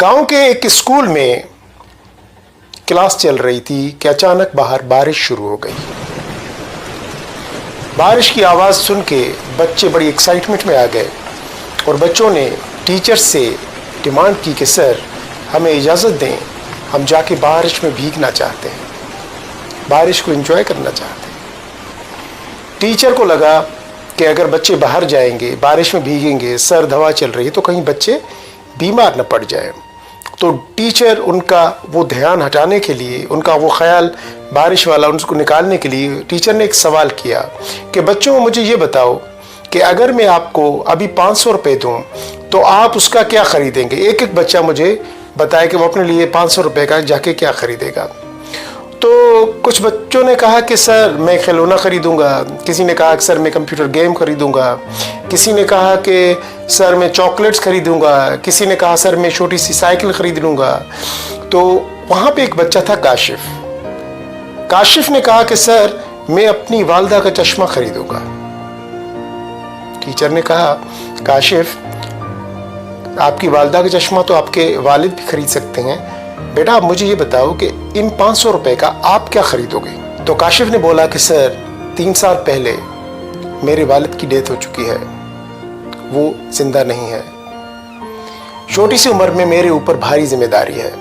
गांव के एक स्कूल में क्लास चल रही थी कि अचानक बाहर बारिश शुरू हो गई। बारिश की आवाज़ सुन के बच्चे बड़ी एक्साइटमेंट में आ गए और बच्चों ने टीचर से डिमांड की कि सर हमें इजाज़त दें, हम जाके बारिश में भीगना चाहते हैं, बारिश को एंजॉय करना चाहते हैं। टीचर को लगा कि अगर बच्चे बाहर जाएंगे, बारिश में भीगेंगे, सर्द हवा चल रही है तो कहीं बच्चे बीमार न पड़ जाए। तो टीचर उनका वो ध्यान हटाने के लिए, उनका वो ख्याल बारिश वाला उनको निकालने के लिए टीचर ने एक सवाल किया कि बच्चों मुझे ये बताओ कि अगर मैं आपको अभी 500 रुपये दूँ तो आप उसका क्या ख़रीदेंगे। एक एक बच्चा मुझे बताए कि वो अपने लिए 500 रुपये का जाके क्या ख़रीदेगा। तो कुछ बच्चों ने कहा कि सर मैं खिलौना ख़रीदूँगा, किसी ने कहा कि सर मैं कंप्यूटर गेम ख़रीदूँगा, किसी ने कहा कि सर मैं चॉकलेट्स ख़रीदूँगा, किसी ने कहा सर मैं छोटी सी साइकिल ख़रीद लूँगा। तो वहाँ पे एक बच्चा था काशिफ। काशिफ ने कहा कि सर मैं अपनी वालदा का चश्मा ख़रीदूँगा। टीचर ने कहा काशिफ आपकी वालदा का चश्मा तो आपके वालिद भी ख़रीद सकते हैं, बेटा आप मुझे ये बताओ कि इन 500 रुपये का आप क्या ख़रीदोगे। तो काशिफ ने बोला कि सर 3 साल पहले मेरे वालिद की डेथ हो चुकी है, वो ज़िंदा नहीं है। छोटी सी उम्र में मेरे ऊपर भारी जिम्मेदारी है।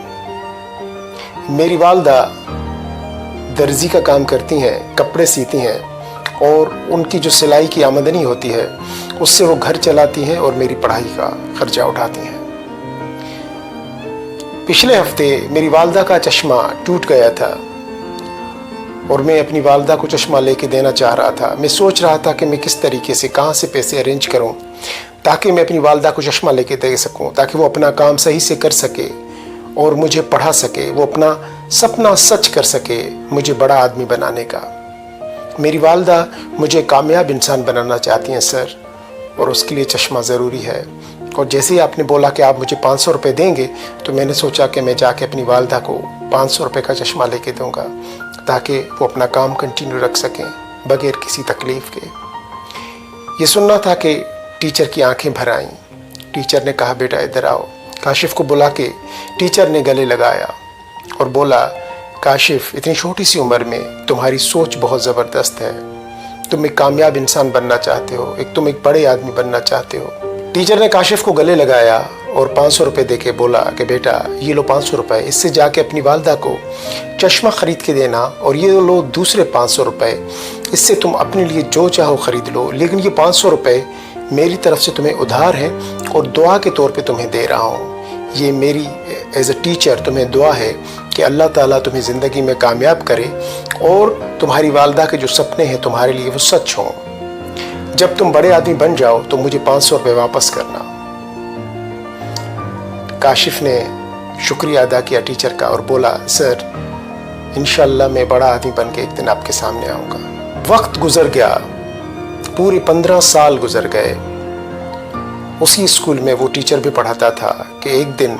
मेरी वालदा दर्जी का काम करती हैं, कपड़े सीती हैं और उनकी जो सिलाई की आमदनी होती है उससे वो घर चलाती हैं और मेरी पढ़ाई का खर्चा उठाती हैं। पिछले हफ्ते मेरी वालदा का चश्मा टूट गया था और मैं अपनी वालदा को चश्मा लेके देना चाह रहा था। मैं सोच रहा था कि मैं किस तरीके से, कहाँ से पैसे अरेंज करूं ताकि मैं अपनी वालदा को चश्मा लेके दे सकूं, ताकि वो अपना काम सही से कर सके और मुझे पढ़ा सके, वो अपना सपना सच कर सके, मुझे बड़ा आदमी बनाने का। मेरी वालदा मुझे कामयाब इंसान बनाना चाहती हैं सर, और उसके लिए चश्मा ज़रूरी है। और जैसे ही आपने बोला कि आप मुझे 500 रुपये देंगे तो मैंने सोचा कि मैं जाके अपनी वालदा को 500 रुपये का चश्मा लेके दूंगा ताकि वो अपना काम कंटिन्यू रख सकें बगैर किसी तकलीफ़ के। ये सुनना था कि टीचर की आंखें भर आईं। टीचर ने कहा बेटा इधर आओ। काशिफ को बुला के टीचर ने गले लगाया और बोला काशिफ इतनी छोटी सी उम्र में तुम्हारी सोच बहुत ज़बरदस्त है, तुम एक कामयाब इंसान बनना चाहते हो, तुम एक बड़े आदमी बनना चाहते हो। टीचर ने काशिफ को गले लगाया और 500 रुपये दे के बोला कि बेटा ये लो 500 रुपये, इससे जाके अपनी वालदा को चश्मा ख़रीद के देना, और ये लो दूसरे 500 रुपये, इससे तुम अपने लिए जो चाहो ख़रीद लो, लेकिन ये 500 रुपये मेरी तरफ से तुम्हें उधार है और दुआ के तौर पे तुम्हें दे रहा हूँ। ये मेरी एज अ टीचर तुम्हें दुआ है कि अल्लाह ताला तुम्हें ज़िंदगी में कामयाब करे और तुम्हारी वालदा के जो सपने हैं तुम्हारे लिए वो सच हों। जब तुम बड़े आदमी बन जाओ तो मुझे 500 रुपये वापस करना। काशिफ ने शुक्रिया अदा किया टीचर का और बोला सर इंशाअल्लाह मैं बड़ा आदमी बन के एक दिन आपके सामने आऊँगा। वक्त गुजर गया, पूरे 15 साल गुजर गए। उसी स्कूल में वो टीचर भी पढ़ाता था कि एक दिन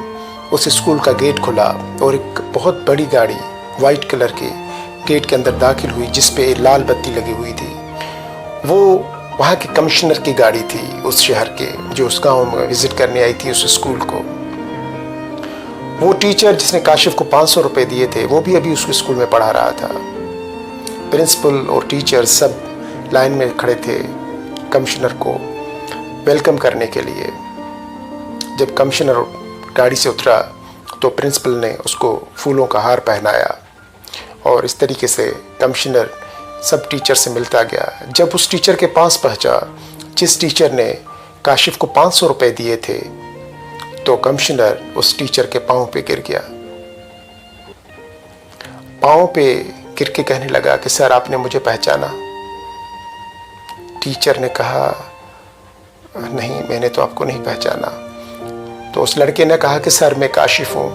उस स्कूल का गेट खुला और एक बहुत बड़ी गाड़ी वाइट कलर के गेट के अंदर दाखिल हुई जिस पे लाल बत्ती लगी हुई थी। वो वहाँ के कमिश्नर की गाड़ी थी उस शहर के, जो उस गांव में विज़िट करने आई थी उस स्कूल को। वो टीचर जिसने काशिफ को 500 रुपये दिए थे वो भी अभी उस स्कूल में पढ़ा रहा था। प्रिंसिपल और टीचर सब लाइन में खड़े थे कमिश्नर को वेलकम करने के लिए। जब कमिश्नर गाड़ी से उतरा तो प्रिंसिपल ने उसको फूलों का हार पहनाया और इस तरीके से कमिश्नर सब टीचर से मिलता गया। जब उस टीचर के पास पहुंचा जिस टीचर ने काशिफ को 500 रुपये दिए थे तो कमिश्नर उस टीचर के पाँव पे गिर गया। पाँव पे गिर के कहने लगा कि सर आपने मुझे पहचाना। टीचर ने कहा नहीं मैंने तो आपको नहीं पहचाना। तो उस लड़के ने कहा कि सर मैं काशिफ हूँ,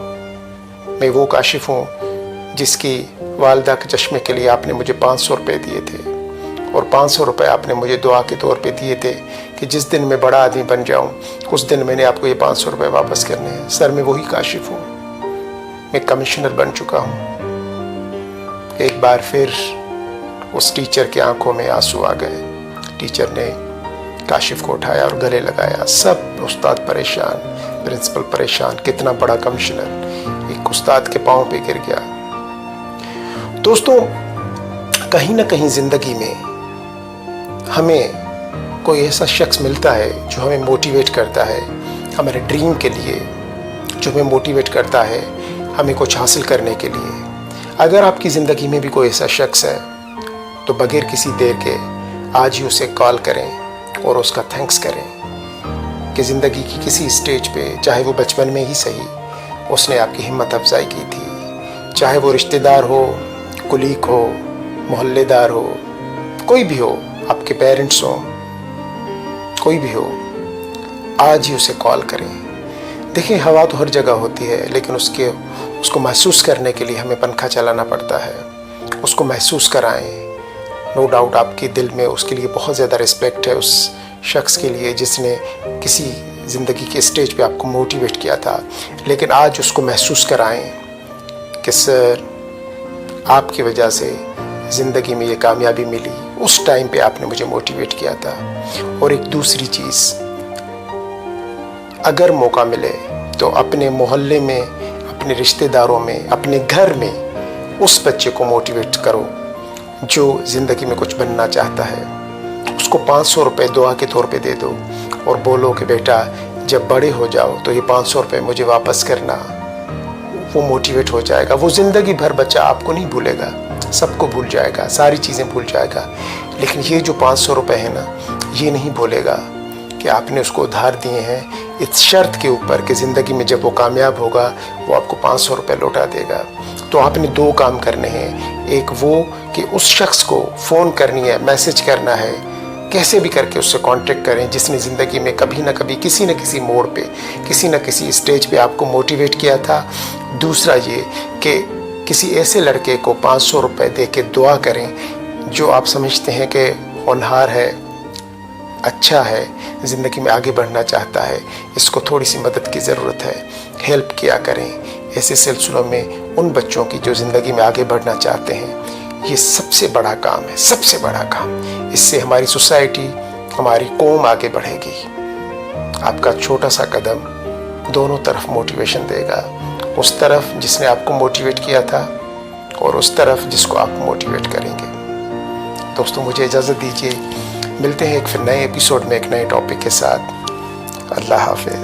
मैं वो काशिफ हूँ जिसकी वालदा के चश्मे के लिए आपने मुझे 500 रुपये दिए थे और 500 रुपये आपने मुझे दुआ के तौर पे दिए थे कि जिस दिन मैं बड़ा आदमी बन जाऊँ उस दिन मैंने आपको ये 500 रुपये वापस करने हैं। सर मैं वही काशिफ हूँ, मैं कमिश्नर बन चुका हूँ। एक बार फिर उस टीचर की आंखों में आंसू आ गए। टीचर ने काशिफ को उठाया और गले लगाया। सब उस्ताद परेशान, प्रिंसिपल परेशान, कितना बड़ा कमिश्नर एक उस्ताद के पाँव पे गिर गया। दोस्तों, कहीं ना कहीं ज़िंदगी में हमें कोई ऐसा शख्स मिलता है जो हमें मोटिवेट करता है हमारे ड्रीम के लिए, जो हमें मोटिवेट करता है हमें कुछ हासिल करने के लिए। अगर आपकी ज़िंदगी में भी कोई ऐसा शख्स है तो बगैर किसी देर के आज ही उसे कॉल करें और उसका थैंक्स करें कि ज़िंदगी की किसी स्टेज पे, चाहे वो बचपन में ही सही, उसने आपकी हिम्मत अफजाई की थी। चाहे वो रिश्तेदार हो, कुलीग हो, मोहल्लेदार हो, कोई भी हो, आपके पेरेंट्स हो, कोई भी हो, आज ही उसे कॉल करें। देखिए, हवा तो हर जगह होती है, लेकिन उसको महसूस करने के लिए हमें पंखा चलाना पड़ता है। उसको महसूस कराएं। नो डाउट आपके दिल में उसके लिए बहुत ज़्यादा रिस्पेक्ट है, उस शख्स के लिए जिसने किसी ज़िंदगी के स्टेज पे आपको मोटिवेट किया था, लेकिन आज उसको महसूस कराएं कि सर, आपकी वजह से ज़िंदगी में ये कामयाबी मिली, उस टाइम पे आपने मुझे मोटिवेट किया था। और एक दूसरी चीज़, अगर मौका मिले तो अपने मोहल्ले में, अपने रिश्तेदारों में, अपने घर में उस बच्चे को मोटिवेट करो जो ज़िंदगी में कुछ बनना चाहता है। उसको 500 रुपये दुआ के तौर पे दे दो और बोलो कि बेटा, जब बड़े हो जाओ तो ये 500 रुपये मुझे वापस करना। वो मोटिवेट हो जाएगा। वो ज़िंदगी भर बच्चा आपको नहीं भूलेगा, सबको भूल जाएगा, सारी चीज़ें भूल जाएगा, लेकिन ये जो 500 रुपये है ना, ये नहीं भूलेगा कि आपने उसको उधार दिए हैं, इस शर्त के ऊपर कि ज़िंदगी में जब वो कामयाब होगा वो आपको 500 रुपये लौटा देगा। तो आपने 2 काम करने हैं। एक वो कि उस शख्स को फ़ोन करनी है, मैसेज करना है, कैसे भी करके उससे कांटेक्ट करें जिसने ज़िंदगी में कभी ना कभी, किसी न किसी मोड़ पे, किसी न किसी स्टेज पे आपको मोटिवेट किया था। दूसरा ये कि किसी ऐसे लड़के को 500 रुपये दे के दुआ करें जो आप समझते हैं कि होनहार है, अच्छा है, ज़िंदगी में आगे बढ़ना चाहता है, इसको थोड़ी सी मदद की ज़रूरत है, हेल्प किया करें। ऐसे सिलसिलों में उन बच्चों की जो ज़िंदगी में आगे बढ़ना चाहते हैं, ये सबसे बड़ा काम है, सबसे बड़ा काम। इससे हमारी सोसाइटी, हमारी कौम आगे बढ़ेगी। आपका छोटा सा कदम दोनों तरफ मोटिवेशन देगा, उस तरफ जिसने आपको मोटिवेट किया था और उस तरफ जिसको आप मोटिवेट करेंगे। दोस्तों, मुझे इजाज़त दीजिए, मिलते हैं एक फिर नए एपिसोड में एक नए टॉपिक के साथ। अल्लाह हाफिज़।